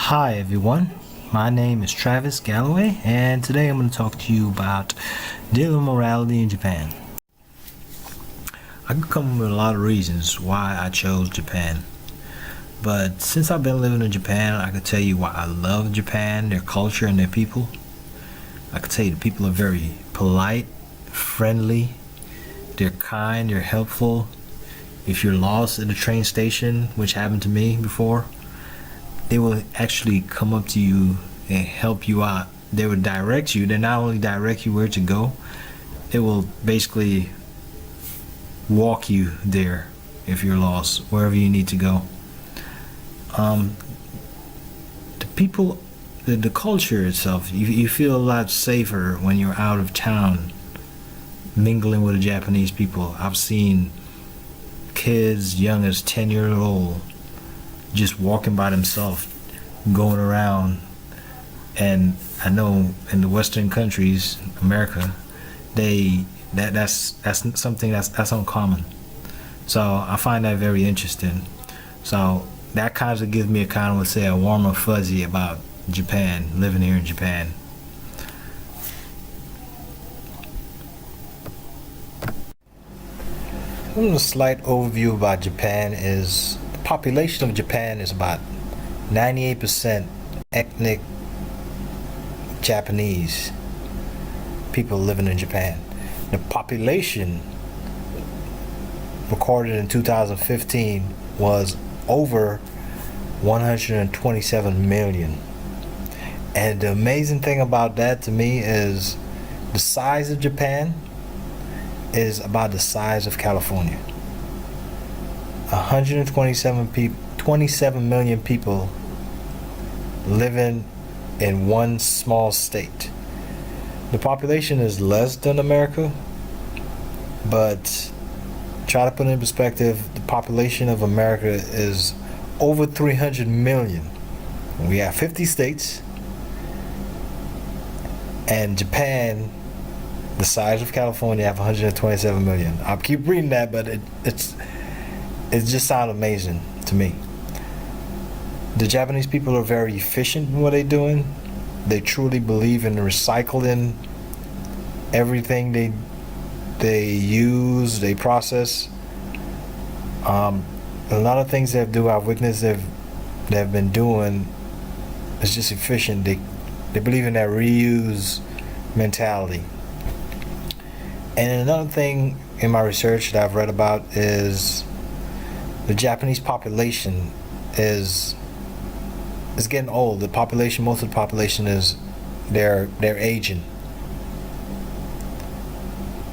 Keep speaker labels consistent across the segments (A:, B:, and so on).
A: Hi everyone, my name is Travis Galloway, and today I'm going to talk to you about dealing with morality in Japan. I could come up with a lot of reasons why I chose Japan, but since I've been living in Japan, I could tell you why I love Japan, their culture and their people. I could tell you the people are very polite, friendly, they're kind, they're helpful. If you're lost at a train station, which happened to me before, they will actually come up to you and help you out. They will direct you. They not only direct you where to go, they will basically walk you there if you're lost, wherever you need to go. The people, the culture itself, you feel a lot safer when you're out of town mingling with the Japanese people. I've seen kids young as 10 years old just walking by themselves, going around. And I know in the Western countries, America, that's something that's uncommon. So I find that very interesting. So that kind of gives me a warmer fuzzy about Japan, living here in Japan. A slight overview about Japan is the population of Japan is about 98% ethnic Japanese people living in Japan. The population recorded in 2015 was over 127 million. And the amazing thing about that to me is the size of Japan is about the size of California. 27 million people living in one small state. The population is less than America, but try to put it in perspective, the population of America is over 300 million. We have 50 states, and Japan, the size of California, have 127 million. I'll keep reading that, but it just sounds amazing to me. The Japanese people are very efficient in what they're doing. They truly believe in recycling everything they use, they process. A lot of things I've witnessed they've been doing is just efficient. They believe in that reuse mentality. And another thing in my research that I've read about is the Japanese population is getting old. The population, most of the population they're aging,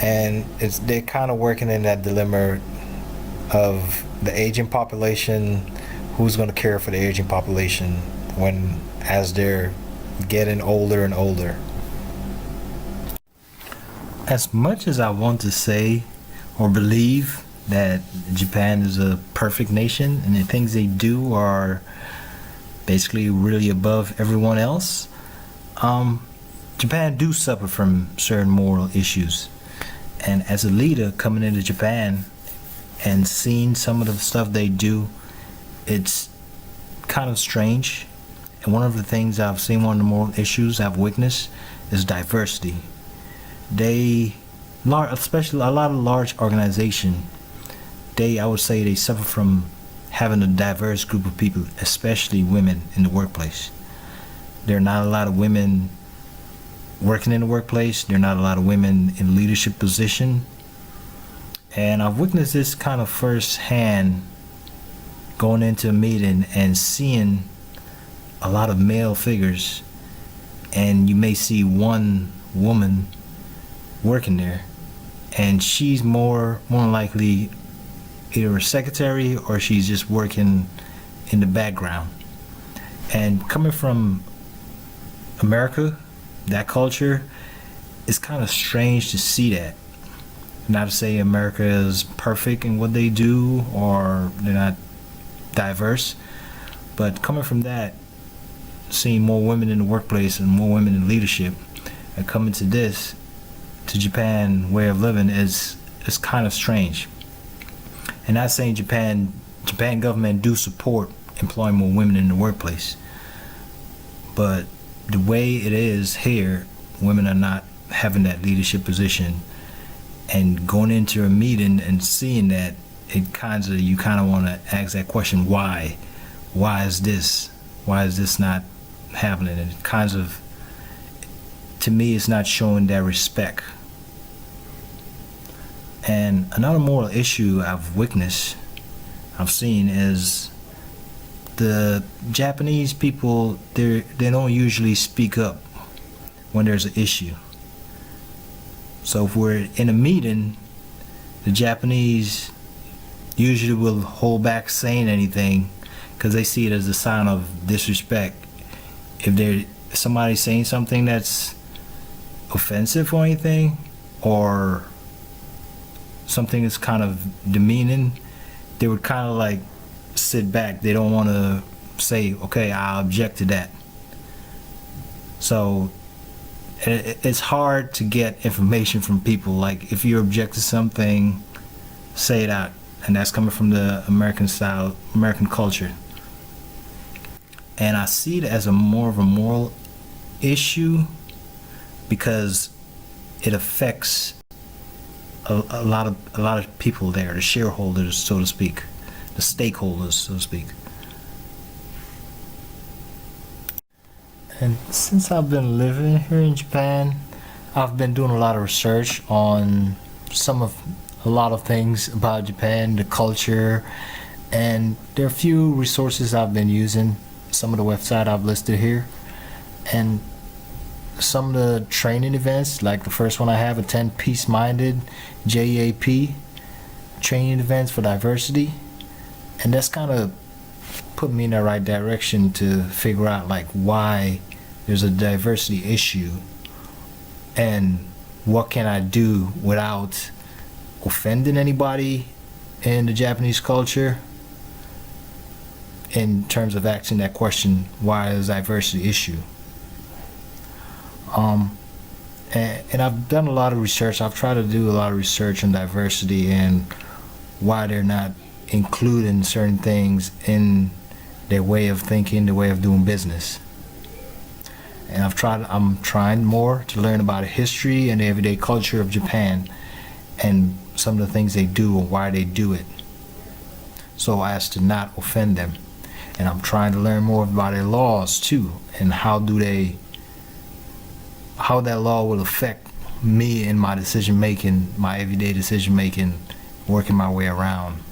A: and they're kind of working in that dilemma of the aging population. Who's going to care for the aging population as they're getting older and older? As much as I want to say or believe that Japan is a perfect nation and the things they do are basically really above everyone else, Japan do suffer from certain moral issues. And as a leader coming into Japan and seeing some of the stuff they do, it's kind of strange. And one of the things I've seen, one of the moral issues I've witnessed is diversity. Especially a lot of large organizations, I would say they suffer from having a diverse group of people, especially women in the workplace. There are not a lot of women working in the workplace. There are not a lot of women in leadership position. And I've witnessed this kind of firsthand going into a meeting and seeing a lot of male figures, and you may see one woman working there, and she's more likely either a secretary or she's just working in the background. And coming from America, that culture, it's kind of strange to see that. Not to say America is perfect in what they do or they're not diverse, but coming from that, seeing more women in the workplace and more women in leadership, and coming to Japan way of living is kind of strange. And not saying Japan government do support employing more women in the workplace, But the way it is here, women are not having that leadership position, and going into a meeting and seeing that, you kind of want to ask that question, why is this not happening? And it kinds of, to me, it's not showing that respect. And another moral issue I've seen is the Japanese people, they don't usually speak up when there's an issue. So if we're in a meeting, the Japanese usually will hold back saying anything because they see it as a sign of disrespect. If somebody's saying something that's offensive or anything, or something that's kind of demeaning, they would kind of like sit back. They don't want to say, okay, I object to that. So it's hard to get information from people. Like, if you object to something, say that. And that's coming from the American style, American culture. And I see it as more of a moral issue because it affects a lot of people there, the shareholders, so to speak, the stakeholders, so to speak. And since I've been living here in Japan, I've been doing a lot of research on a lot of things about Japan, the culture, and there are a few resources I've been using. Some of the website I've listed here, and some of the training events, like the first one I have, attend Peace-Minded JAP training events for diversity, and that's kind of put me in the right direction to figure out like why there's a diversity issue and what can I do without offending anybody in the Japanese culture in terms of asking that question, why is diversity issue? And I've done a lot of research. I've tried to do a lot of research on diversity and why they're not including certain things in their way of thinking, their way of doing business. And I'm trying more to learn about the history and the everyday culture of Japan and some of the things they do and why they do it, so as to not offend them. And I'm trying to learn more about their laws too, and how that law will affect me in my decision making, my everyday decision making, working my way around.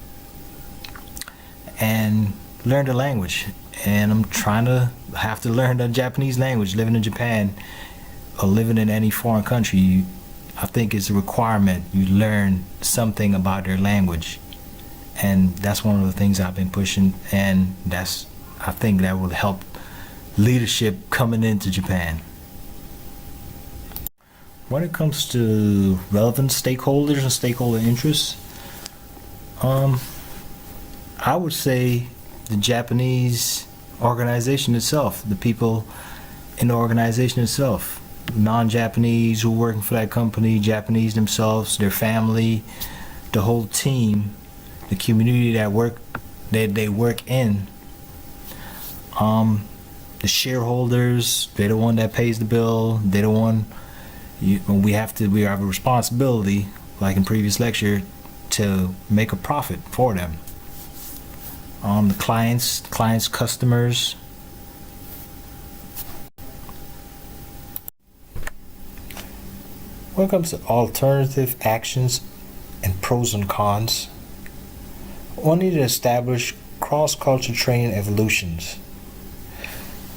A: And learn the language. And I'm have to learn the Japanese language. Living in Japan or living in any foreign country, I think it's a requirement you learn something about their language. And that's one of the things I've been pushing, and I think that will help leadership coming into Japan. When it comes to relevant stakeholders and stakeholder interests, I would say the Japanese organization itself, the people in the organization itself, non-Japanese who are working for that company, Japanese themselves, their family, the whole team, the community that they work in, the shareholders, they're the one that pays the bill, they're the one. We have a responsibility, like in previous lecture, to make a profit for them. The clients, customers. When it comes to alternative actions and pros and cons, one need to establish cross-culture training evolutions.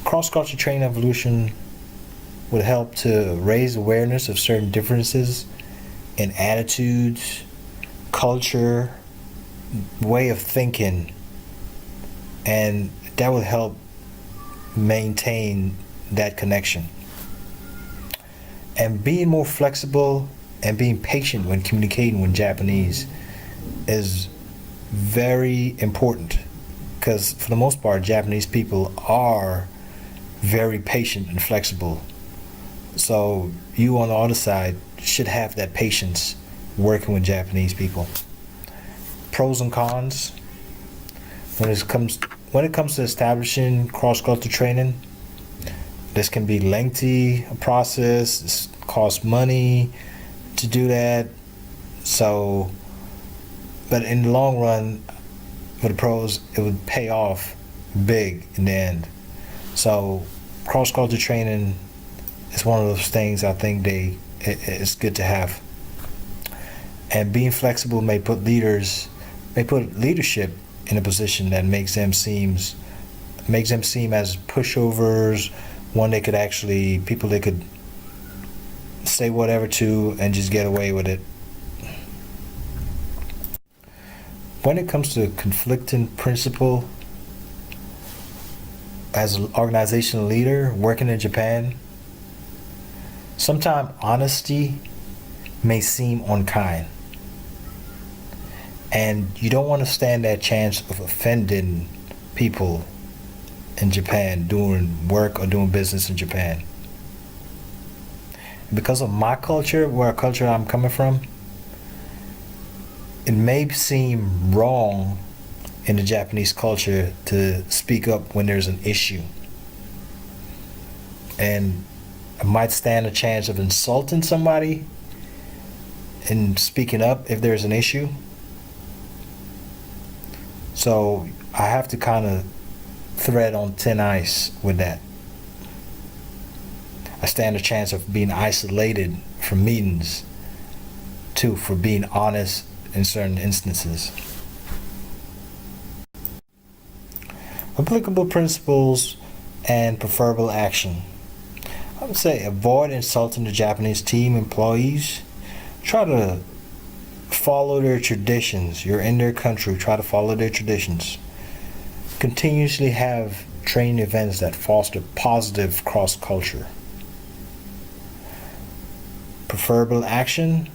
A: Cross-culture training evolution would help to raise awareness of certain differences in attitudes, culture, way of thinking, and that would help maintain that connection. And being more flexible and being patient when communicating with Japanese is very important, because for the most part Japanese people are very patient and flexible. So you on the other side should have that patience working with Japanese people. Pros and cons. When it comes to establishing cross-cultural training, This can be lengthy process. This costs money to do that. So, but in the long run, for the pros, it would pay off big in the end. So, cross-culture training is one of those things I think it's good to have. And being flexible may put leadership in a position that makes them seem as pushovers. One people they could say whatever to and just get away with it. When it comes to conflicting principle, as an organizational leader working in Japan, sometimes honesty may seem unkind. And you don't want to stand that chance of offending people in Japan doing work or doing business in Japan. Because of my culture, culture I'm coming from, it may seem wrong in the Japanese culture to speak up when there's an issue. And I might stand a chance of insulting somebody in speaking up if there's an issue. So I have to kind of thread on thin ice with that. I stand a chance of being isolated from meetings too, for being honest in certain instances. Applicable principles and preferable action. I would say avoid insulting the Japanese team employees. Try to follow their traditions. You're in their country, try to follow their traditions. Continuously have training events that foster positive cross-culture. Preferable action.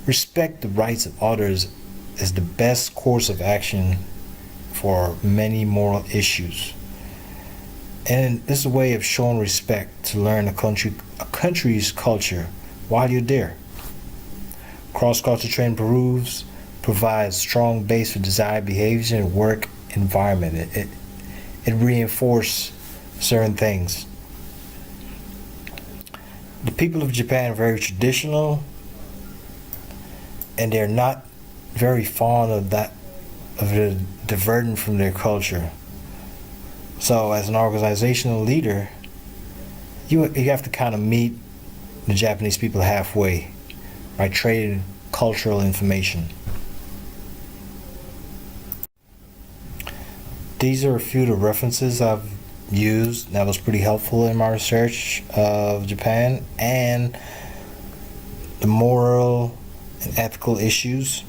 A: Respect the rights of others is the best course of action for many moral issues. And this is a way of showing respect to learn a country's culture while you're there. Cross-culture training provides strong base for desired behaviors in a work environment. It reinforces certain things. The people of Japan are very traditional, and they're not very fond of the diverting from their culture. So as an organizational leader, you have to kind of meet the Japanese people halfway by trading cultural information. These are a few of the references I've used that was pretty helpful in my research of Japan and the moral and ethical issues